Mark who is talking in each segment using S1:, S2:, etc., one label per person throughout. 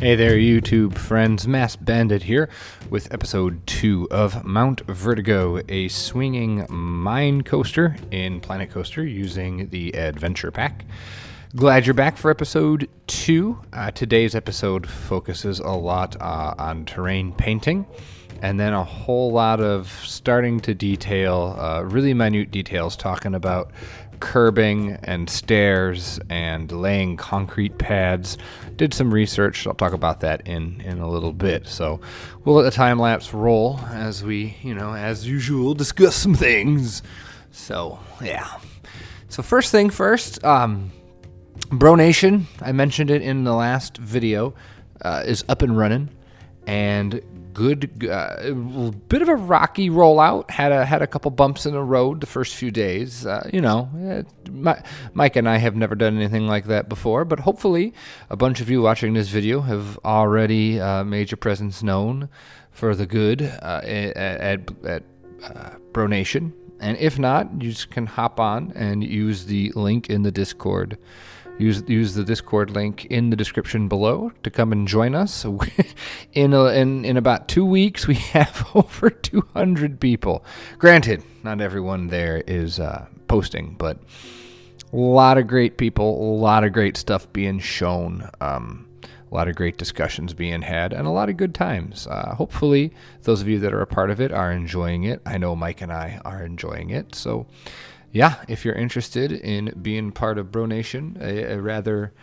S1: Hey there, YouTube friends. Masked Bandit here with episode 2 of Mount Vertigo, a swinging mine coaster in Planet Coaster using the Adventure Pack. Glad you're back for episode 2. Today's episode focuses a lot on terrain painting, and then a whole lot of starting to detail, really minute details, talking about curbing and stairs and laying concrete pads. Did some research. I'll talk about that in a little bit. So we'll let the time lapse roll as we, as usual, discuss some things. So, yeah. So first thing first, Bronation, I mentioned it in the last video, is up and running, and good, bit of a rocky rollout. Had a couple bumps in the road the first few days. Mike and I have never done anything like that before, but hopefully a bunch of you watching this video have already made your presence known for the good at Bronation. And if not, you just can hop on and use the link in the Discord. Use the Discord link in the description below to come and join us. In about 2 weeks, we have over 200 people. Granted, not everyone there is posting, but a lot of great people, a lot of great stuff being shown, a lot of great discussions being had, and a lot of good times. Hopefully, those of you that are a part of it are enjoying it. I know Mike and I are enjoying it, so yeah, if you're interested in being part of Bronation, a rather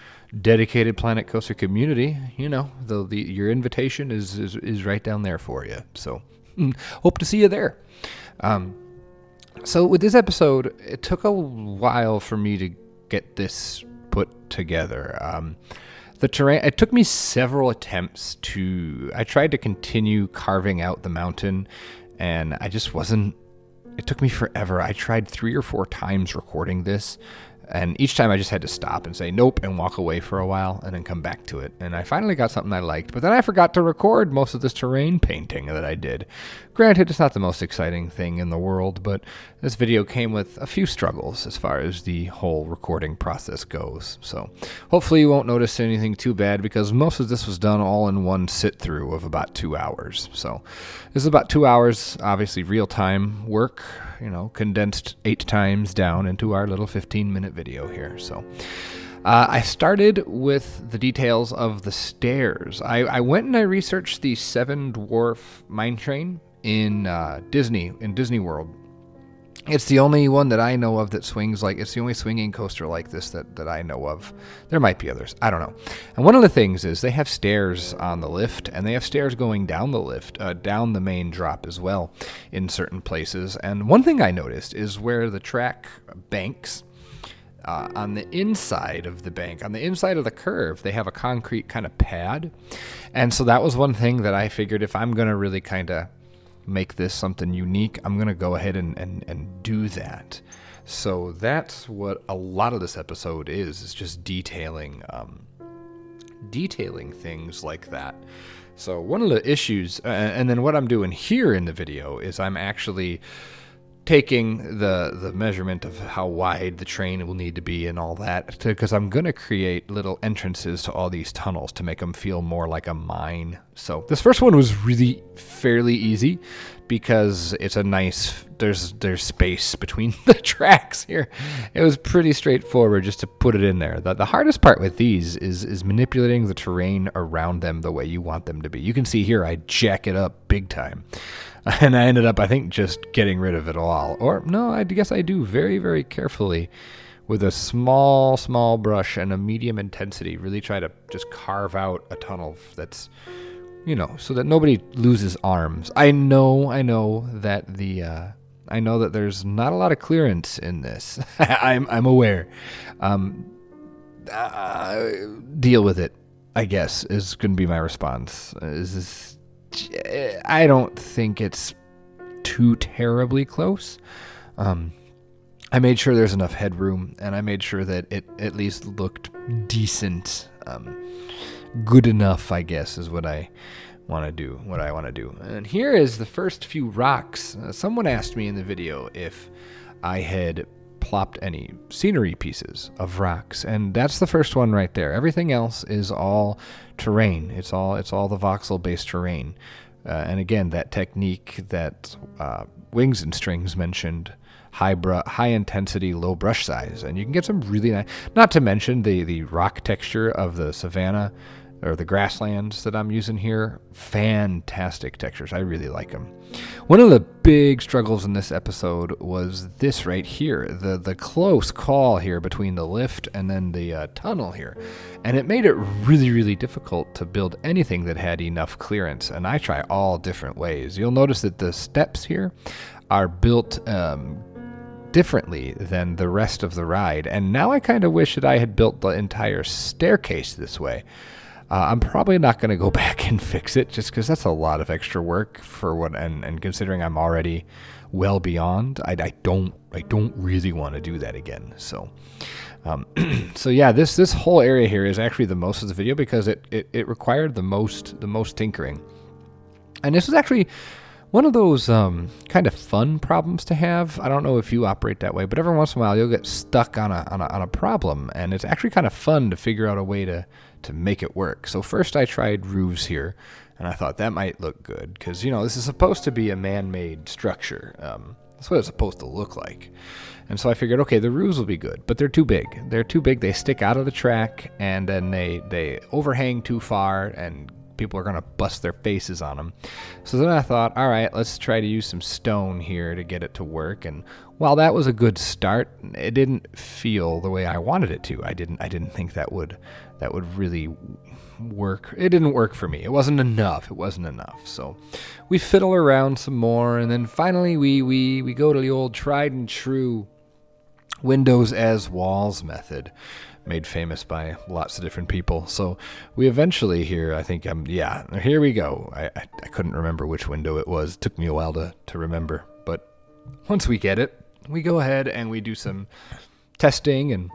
S1: dedicated Planet Coaster community, your invitation is right down there for you. So hope to see you there. So with this episode, it took a while for me to get this put together. The terrain, it took me several attempts I tried to continue carving out the mountain, and I just wasn't. It took me forever. I tried 3 or 4 times recording this, and each time I just had to stop and say nope and walk away for a while and then come back to it. And I finally got something I liked, but then I forgot to record most of this terrain painting that I did. Granted, it's not the most exciting thing in the world, but this video came with a few struggles as far as the whole recording process goes. So hopefully you won't notice anything too bad, because most of this was done all in one sit-through of about 2 hours. So this is about 2 hours, obviously real-time work, condensed 8 times down into our little 15-minute video here. So I started with the details of the stairs. I went and I researched the 7 Dwarf Mine Train in Disney World. It's the only one that I know of that swings it's the only swinging coaster like this that I know of. There might be others. I don't know. And one of the things is they have stairs on the lift, and they have stairs going down the lift, down the main drop as well in certain places. And one thing I noticed is where the track banks, on the inside of the bank, on the inside of the curve, they have a concrete kind of pad. And so that was one thing that I figured, if I'm going to really kind of make this something unique, I'm going to go ahead and do that. So that's what a lot of this episode is just detailing things like that. So one of the issues, and then what I'm doing here in the video is I'm actually taking the measurement of how wide the train will need to be and all that, because I'm going to create little entrances to all these tunnels to make them feel more like a mine. So this first one was really fairly easy because it's a nice, there's space between the tracks here. It was pretty straightforward just to put it in there. The hardest part with these is manipulating the terrain around them the way you want them to be. You can see here I jack it up big time. And I ended up, I think, just getting rid of it all. Or, no, I guess I do very, very carefully with a small brush and a medium intensity. Really try to just carve out a tunnel that's, so that nobody loses arms. I know that I know that there's not a lot of clearance in this. I'm aware. Deal with it, I guess, is going to be my response. I don't think it's too terribly close. I made sure there's enough headroom, and I made sure that it at least looked decent. Good enough, I guess, is what I want to do. And here is the first few rocks. Someone asked me in the video if I had plopped any scenery pieces of rocks, and that's the first one right there. Everything else is all terrain. It's all the voxel-based terrain. And again, that technique that Wings and Strings mentioned, high intensity, low brush size, and you can get some really nice. Not to mention the rock texture of the savanna or the grasslands that I'm using here. Fantastic textures. I really like them. One of the big struggles in this episode was this right here, the close call here between the lift and then the tunnel here. And it made it really, really difficult to build anything that had enough clearance. And I try all different ways. You'll notice that the steps here are built differently than the rest of the ride. And now I kind of wish that I had built the entire staircase this way. I'm probably not going to go back and fix it just because that's a lot of extra work for what, and considering I'm already well beyond, I don't really want to do that again. So, so yeah, this whole area here is actually the most of the video because it required the most tinkering, and this was actually one of those kind of fun problems to have. I don't know if you operate that way, but every once in a while you'll get stuck on a problem, and it's actually kind of fun to figure out a way to make it work. So first I tried roofs here, and I thought that might look good because, you know, this is supposed to be a man-made structure. That's what it's supposed to look like. And so I figured, okay, the roofs will be good, but they're too big. They're too big. They stick out of the track, and then they overhang too far, and people are going to bust their faces on them. So then I thought, all right, let's try to use some stone here to get it to work. And while that was a good start, it didn't feel the way I wanted it to. I didn't think that would really work. It didn't work for me. It wasn't enough. So we fiddle around some more, and then finally we go to the old tried and true windows as walls method, made famous by lots of different people. So we eventually here, I think, here we go. I couldn't remember which window it was. It took me a while to remember. But once we get it, we go ahead and we do some testing and,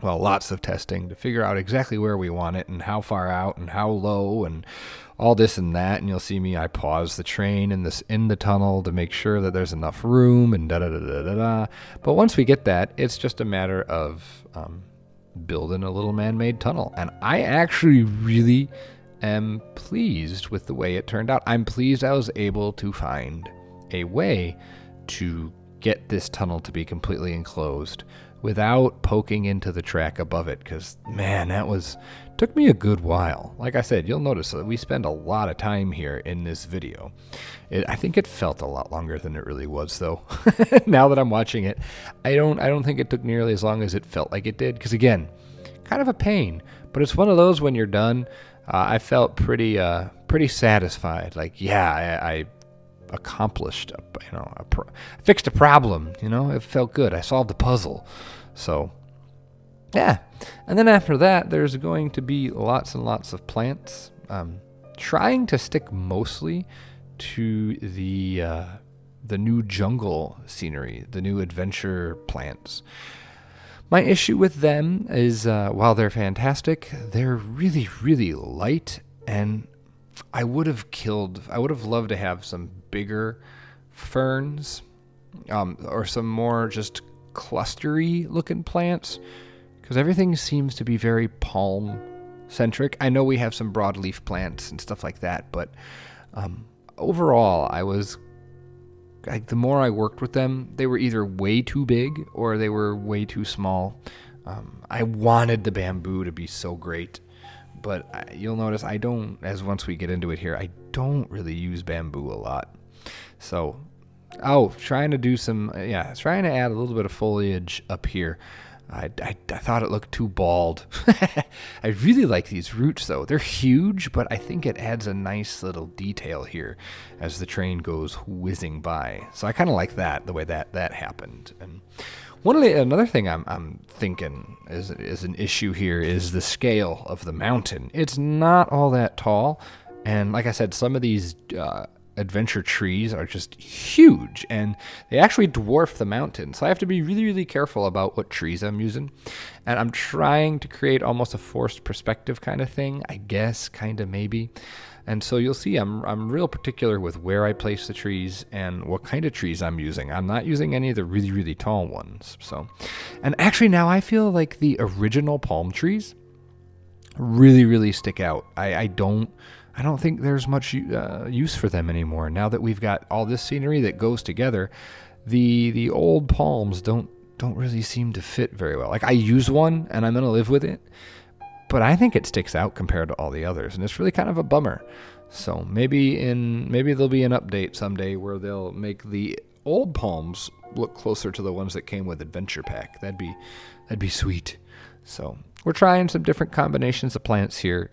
S1: well, lots of testing to figure out exactly where we want it and how far out and how low and all this and that. And you'll see I pause the train in the tunnel to make sure that there's enough room and da-da-da-da-da-da. But once we get that, it's just a matter of building a little man-made tunnel. And I actually really am pleased with the way it turned out. I'm pleased I was able to find a way to get this tunnel to be completely enclosed without poking into the track above it, because, man, took me a good while. Like I said, you'll notice that we spend a lot of time here in this video. I think it felt a lot longer than it really was, though. Now that I'm watching it, I don't think it took nearly as long as it felt like it did, because, again, kind of a pain. But it's one of those when you're done, I felt pretty satisfied. Like, yeah, I accomplished, fixed a problem. It felt good. I solved the puzzle. So, yeah. And then after that, there's going to be lots and lots of plants. Trying to stick mostly to the new jungle scenery, the new adventure plants. My issue with them is, while they're fantastic, they're really, really light, and I would have loved to have some bigger ferns, or some more just clustery looking plants, because everything seems to be very palm centric. I know we have some broadleaf plants and stuff like that, but overall, the more I worked with them, they were either way too big or they were way too small. I wanted the bamboo to be so great, but you'll notice once we get into it here, I don't really use bamboo a lot. So, trying to add a little bit of foliage up here. I thought it looked too bald. I really like these roots, though. They're huge, but I think it adds a nice little detail here as the train goes whizzing by. So I kind of like that, the way that happened. And another thing I'm thinking is an issue here is the scale of the mountain. It's not all that tall, and like I said, some of these adventure trees are just huge, and they actually dwarf the mountain. So I have to be really, really careful about what trees I'm using. And I'm trying to create almost a forced perspective kind of thing, I guess, kind of maybe. And so you'll see I'm real particular with where I place the trees and what kind of trees I'm using. I'm not using any of the really, really tall ones. So, and actually now I feel like the original palm trees really, really stick out. I don't think there's much use for them anymore. Now that we've got all this scenery that goes together, the old palms don't really seem to fit very well. Like I use one and I'm gonna live with it, but I think it sticks out compared to all the others, and it's really kind of a bummer. So maybe there'll be an update someday where they'll make the old palms look closer to the ones that came with Adventure Pack. That'd be sweet. So we're trying some different combinations of plants here.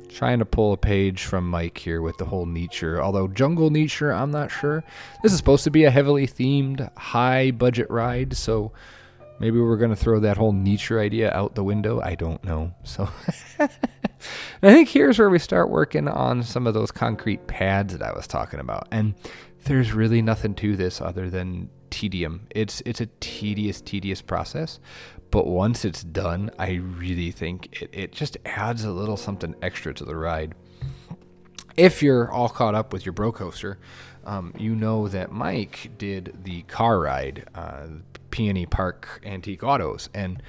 S1: Trying to pull a page from Mike here with the whole nature. Although jungle nature, I'm not sure. This is supposed to be a heavily themed, high budget ride, so maybe we're going to throw that whole nature idea out the window. I don't know. So I think here's where we start working on some of those concrete pads that I was talking about. And there's really nothing to this other than tedium. It's a tedious process. But once it's done, I really think it just adds a little something extra to the ride. If you're all caught up with your bro coaster, you know that Mike did the car ride, Peony Park Antique Autos. And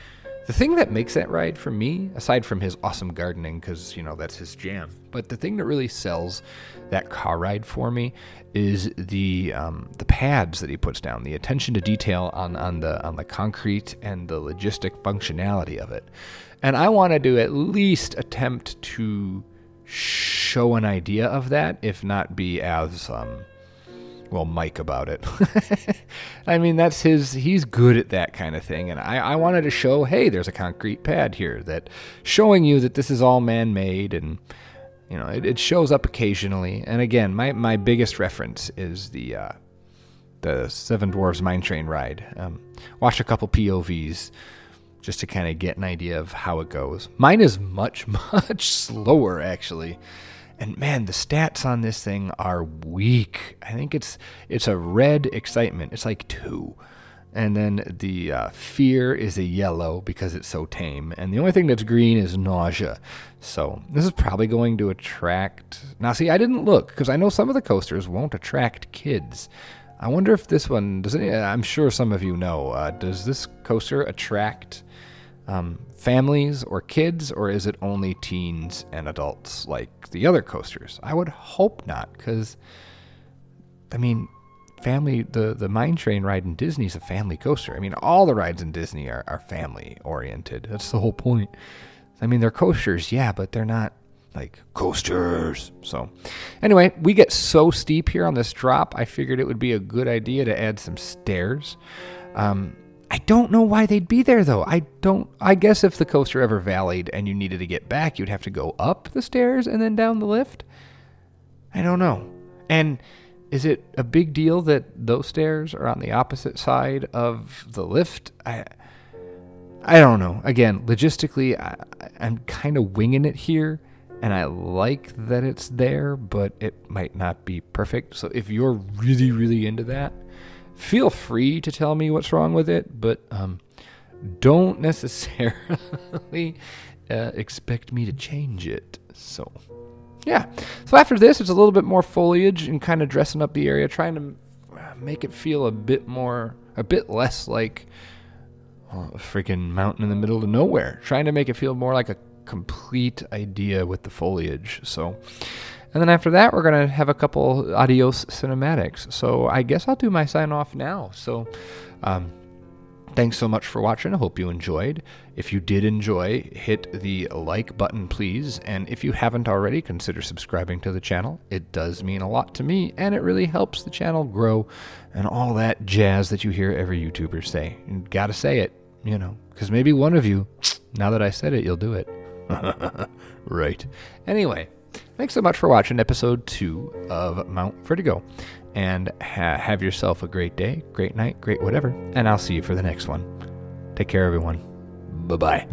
S1: the thing that makes that ride for me, aside from his awesome gardening, because, that's his jam, but the thing that really sells that car ride for me is the pads that he puts down, the attention to detail on the concrete and the logistic functionality of it. And I wanted to at least attempt to show an idea of that, if not be as Mike about it. I mean, he's good at that kind of thing. And I wanted to show, hey, there's a concrete pad here that showing you that this is all man-made, and, it shows up occasionally. And again, my biggest reference is the Seven Dwarfs Mine Train ride. Watch a couple POVs just to kind of get an idea of how it goes. Mine is much, much slower, actually. And man, the stats on this thing are weak. I think it's a red excitement. It's like 2. And then the fear is a yellow because it's so tame. And the only thing that's green is nausea. So this is probably going to attract... Now see, I didn't look because I know some of the coasters won't attract kids. I wonder if this one... I'm sure some of you know. Does this coaster attract families or kids, or is it only teens and adults like the other coasters? I would hope not, because family, the Mine Train ride in Disney is a family coaster. All the rides in Disney are family oriented. That's the whole point. They're coasters, yeah, but they're not like coasters. So anyway, we get so steep here on this drop, I figured it would be a good idea to add some stairs. I don't know why they'd be there, though. I guess if the coaster ever valleyed and you needed to get back, you'd have to go up the stairs and then down the lift. I don't know. And is it a big deal that those stairs are on the opposite side of the lift? I don't know. Again, logistically, I'm kind of winging it here, and I like that it's there, but it might not be perfect. So if you're really, really into that, feel free to tell me what's wrong with it, but don't necessarily expect me to change it. So, yeah. So after this, it's a little bit more foliage and kind of dressing up the area, trying to make it feel a bit less like a freaking mountain in the middle of nowhere. Trying to make it feel more like a complete idea with the foliage. So... And then after that, we're going to have a couple adios cinematics. So I guess I'll do my sign off now. So thanks so much for watching. I hope you enjoyed. If you did enjoy, hit the like button, please. And if you haven't already, consider subscribing to the channel. It does mean a lot to me, and it really helps the channel grow and all that jazz that you hear every YouTuber say. You gotta say it, because maybe one of you, now that I said it, you'll do it. Right. Anyway. Thanks so much for watching episode 2 of Mount Vertigo. And have yourself a great day, great night, great whatever. And I'll see you for the next one. Take care, everyone. Bye-bye.